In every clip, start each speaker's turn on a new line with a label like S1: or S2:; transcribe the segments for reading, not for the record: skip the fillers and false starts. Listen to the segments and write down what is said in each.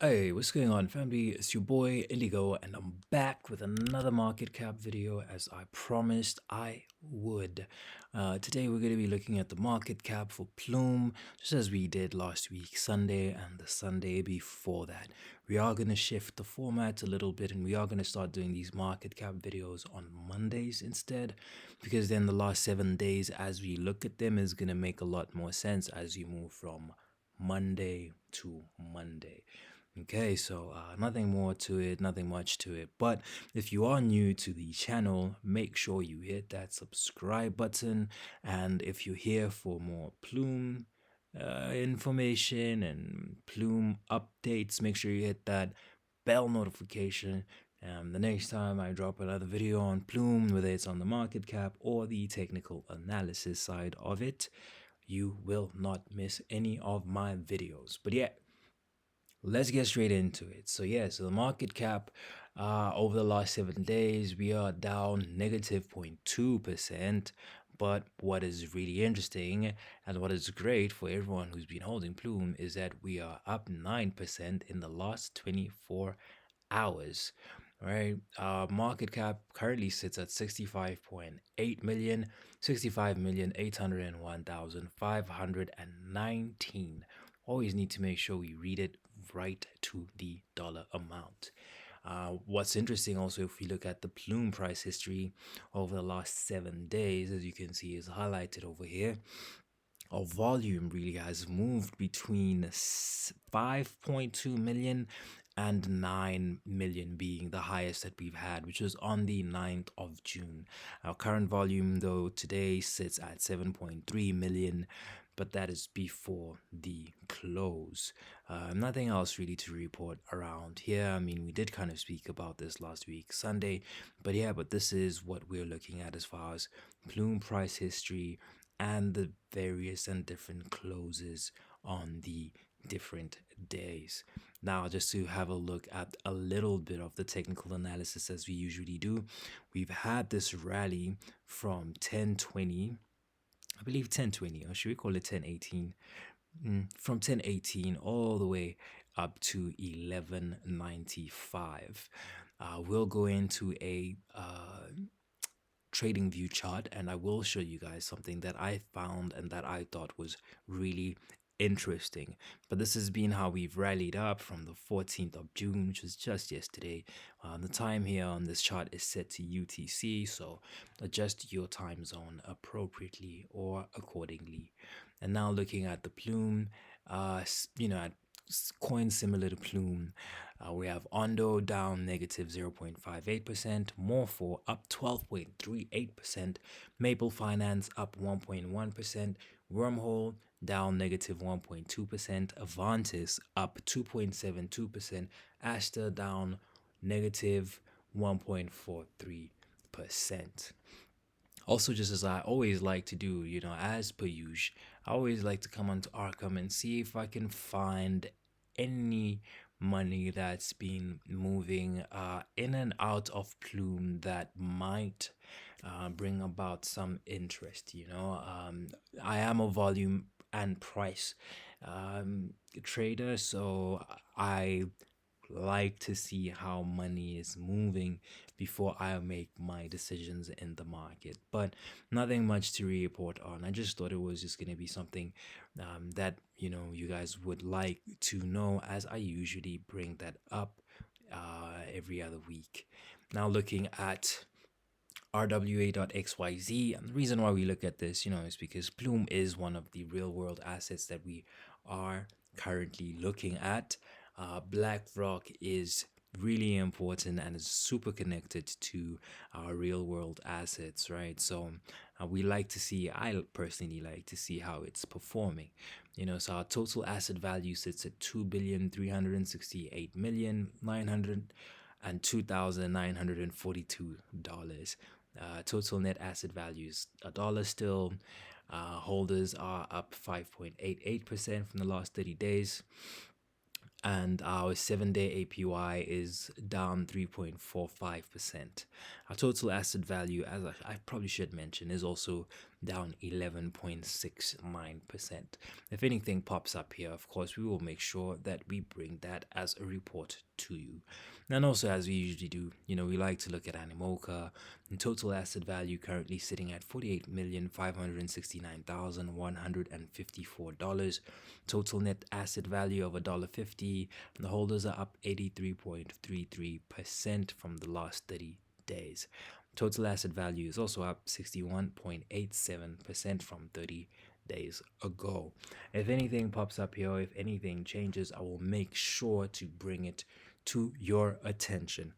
S1: Hey, what's going on, family? It's your boy Indigo, and I'm back with another market cap video as I promised I would. Today, we're going to be looking at the market cap for Plume, just as we did last week, Sunday, and the Sunday before that. We are going to shift the format a little bit, and we are going to start doing these market cap videos on Mondays instead, because then the last 7 days, as we look at them, is going to make a lot more sense as you move from Monday to Monday. Okay, so nothing more to it, nothing much to it. But if you are new to the channel, make sure you hit that subscribe button. And if you're here for more Plume information and Plume updates, make sure you hit that bell notification. The next time I drop another video on Plume, whether it's on the market cap or the technical analysis side of it, you will not miss any of my videos. But yeah, let's get straight into it. So the market cap over the last 7 days, we are down negative 0.2%. But what is really interesting and what is great for everyone who's been holding Plume is that we are up 9% in the last 24 hours. Right, market cap currently sits at 65.8 million, 65,801,519. Always need to make sure we read it right to the dollar amount. What's interesting also, if we look at the Plume price history over the last 7 days, as you can see is highlighted over here, our volume really has moved between 5.2 million and 9 million being the highest that we've had, which was on the 9th of June. Our current volume, though, today sits at 7.3 million, but that is before the close. Nothing else really to report around here. I mean, we did kind of speak about this last week, Sunday, but this is what we're looking at as far as Plume price history and the various and different closes on the different days. Now, just to have a look at a little bit of the technical analysis as we usually do, we've had this rally from 1020, I believe 1020, or should we call it 1018? From 1018 all the way up to 1195. We'll go into a trading view chart and I will show you guys something that I found and that I thought was really interesting. But this has been how we've rallied up from the 14th of June, which was just yesterday. The time here on this chart is set to UTC, so adjust your time zone appropriately or accordingly. And now looking at the Plume, at coins similar to Plume, we have Ondo down negative 0.58%, Morpho up 12.38%, Maple Finance up 1.1%, Wormhole down negative 1.2%, Avantis up 2.72%, Asta down negative 1.43%. Also, just as I always like to do, as per usual, I always like to come onto Arkham and see if I can find any money that's been moving in and out of Plume that might bring about some interest. I am a volume and price trader, so I like to see how money is moving before I make my decisions in the market. But nothing much to report on. I just thought it was just going to be something that you guys would like to know, as I usually bring that up every other week. Now looking at RWA.xyz, and the reason why we look at this, is because Plume is one of the real world assets that we are currently looking at. BlackRock is really important and is super connected to our real world assets, right? So I personally like to see how it's performing. So our total asset value sits at 2,368,902,942 total net asset values $1 still. Holders are up 5.88% from the last 30 days. And our 7-day APY is down 3.45%. Our total asset value, as I probably should mention, is also down 11.69%. If anything pops up here, of course, we will make sure that we bring that as a report to you. And also, as we usually do, we like to look at Animoca. And total asset value currently sitting at $48,569,154. Total net asset value of $1.50. The holders are up 83.33% from the last 30 days. Total asset value is also up 61.87% from 30 days ago. If anything pops up here, if anything changes, I will make sure to bring it to your attention.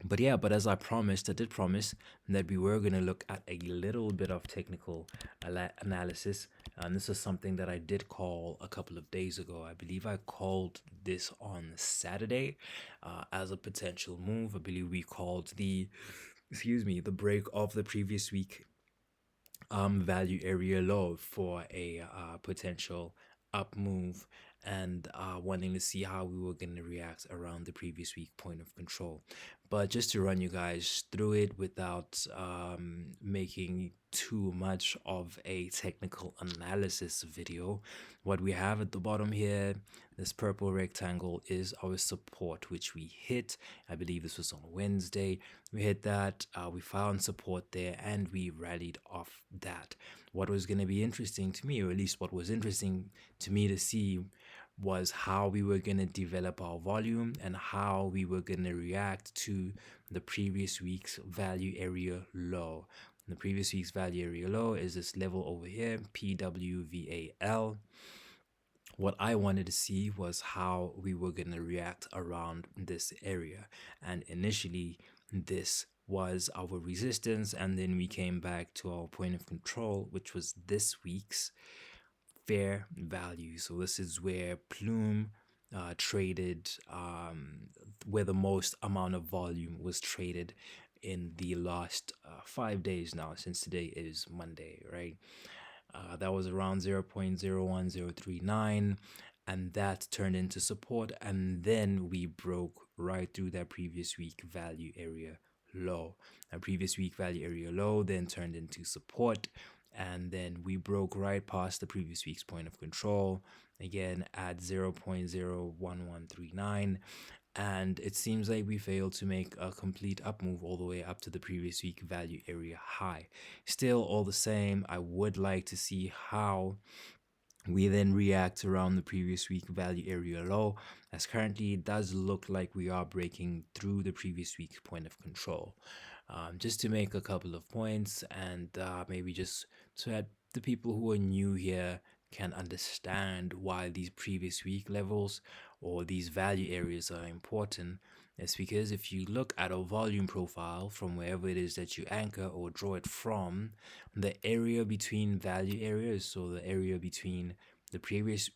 S1: But as I did promise that we were going to look at a little bit of technical analysis. And this is something that I did call a couple of days ago. I believe I called this on Saturday as a potential move. I believe we called the break of the previous week value area low for a potential up move, and wanting to see how we were going to react around the previous week point of control. But just to run you guys through it without making too much of a technical analysis video, what we have at the bottom here, this purple rectangle, is our support, which we hit. I believe this was on Wednesday. We hit that, we found support there, and we rallied off that. What was going to be interesting to me, or at least what was interesting to me to see, was how we were going to develop our volume and how we were going to react to the previous week's value area low. The previous week's value area low is this level over here, PWVAL. What I wanted to see was how we were going to react around this area. And initially, this was our resistance, and then we came back to our point of control, which was this week's fair value. So this is where Plume traded, where the most amount of volume was traded in the last 5 days now, since today is Monday, right? That was around 0.01039, and that turned into support, and then we broke right through that previous week value area low. Our previous week value area low then turned into support, and then we broke right past the previous week's point of control, again at 0.01139, and it seems like we failed to make a complete up move all the way up to the previous week value area high. Still, all the same, I would like to see how we then react around the previous week value area low, as currently it does look like we are breaking through the previous week's point of control. Just to make a couple of points, and maybe just so that the people who are new here can understand why these previous week levels or these value areas are important. It's because if you look at a volume profile from wherever it is that you anchor or draw it from, the area between value areas, so the area between the previous,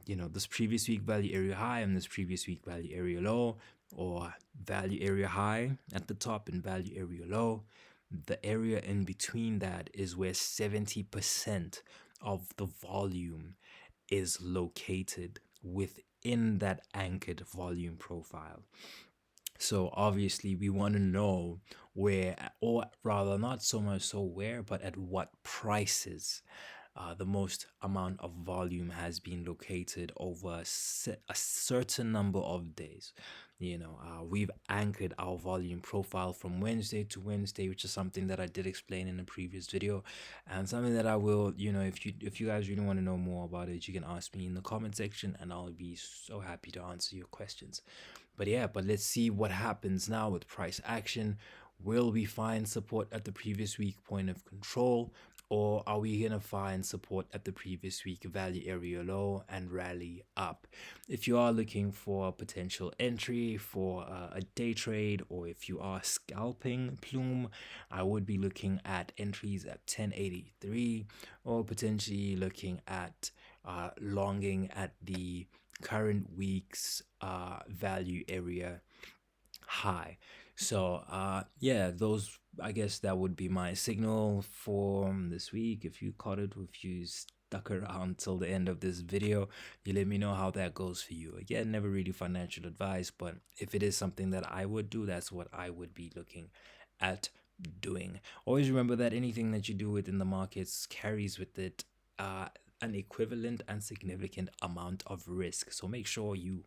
S1: this previous week value area high and this previous week value area low, or value area high at the top and value area low, the area in between that is where 70% of the volume is located within that anchored volume profile. So obviously we want to know where, or rather not so much so where, but at what prices the most amount of volume has been located over a certain number of days. We've anchored our volume profile from Wednesday to Wednesday, which is something that I did explain in a previous video, and something that I will, if you guys really want to know more about it, you can ask me in the comment section, and I'll be so happy to answer your questions. But let's see what happens now with price action. Will we find support at the previous week point of control, or are we going to find support at the previous week value area low and rally up? If you are looking for a potential entry for a day trade, or if you are scalping Plume, I would be looking at entries at 1083, or potentially looking at longing at the current week's value area high. So I guess that would be my signal for this week. If you caught it, if you stuck around till the end of this video. You let me know how that goes for you. Again, never really financial advice, but if it is something that I would do, that's what I would be looking at doing. Always remember that anything that you do within the markets carries with it an equivalent and significant amount of risk. So make sure you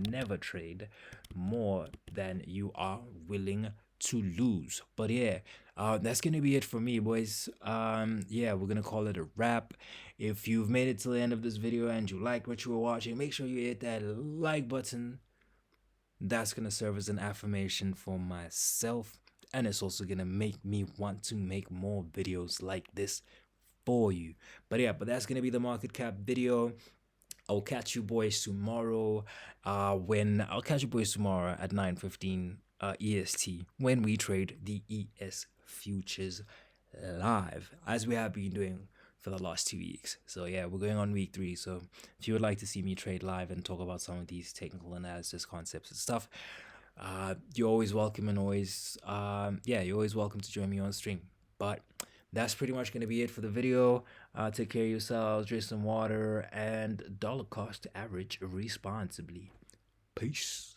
S1: never trade more than you are willing to lose. But yeah, that's gonna be it for me, boys. Yeah, we're gonna call it a wrap. If you've made it to the end of this video and you liked what you were watching, make sure you hit that like button. That's gonna serve as an affirmation for myself, and it's also gonna make me want to make more videos like this for you. But yeah, that's gonna be the market cap video. I'll catch you boys tomorrow. I'll catch you boys tomorrow at 9:15 EST when we trade the ES futures live, as we have been doing for the last 2 weeks. So yeah, we're going on week 3. So if you would like to see me trade live and talk about some of these technical analysis concepts and stuff, you're always welcome, and always you're always welcome to join me on stream. But that's pretty much going to be it for the video. Take care of yourselves, drink some water, and dollar cost average responsibly. Peace.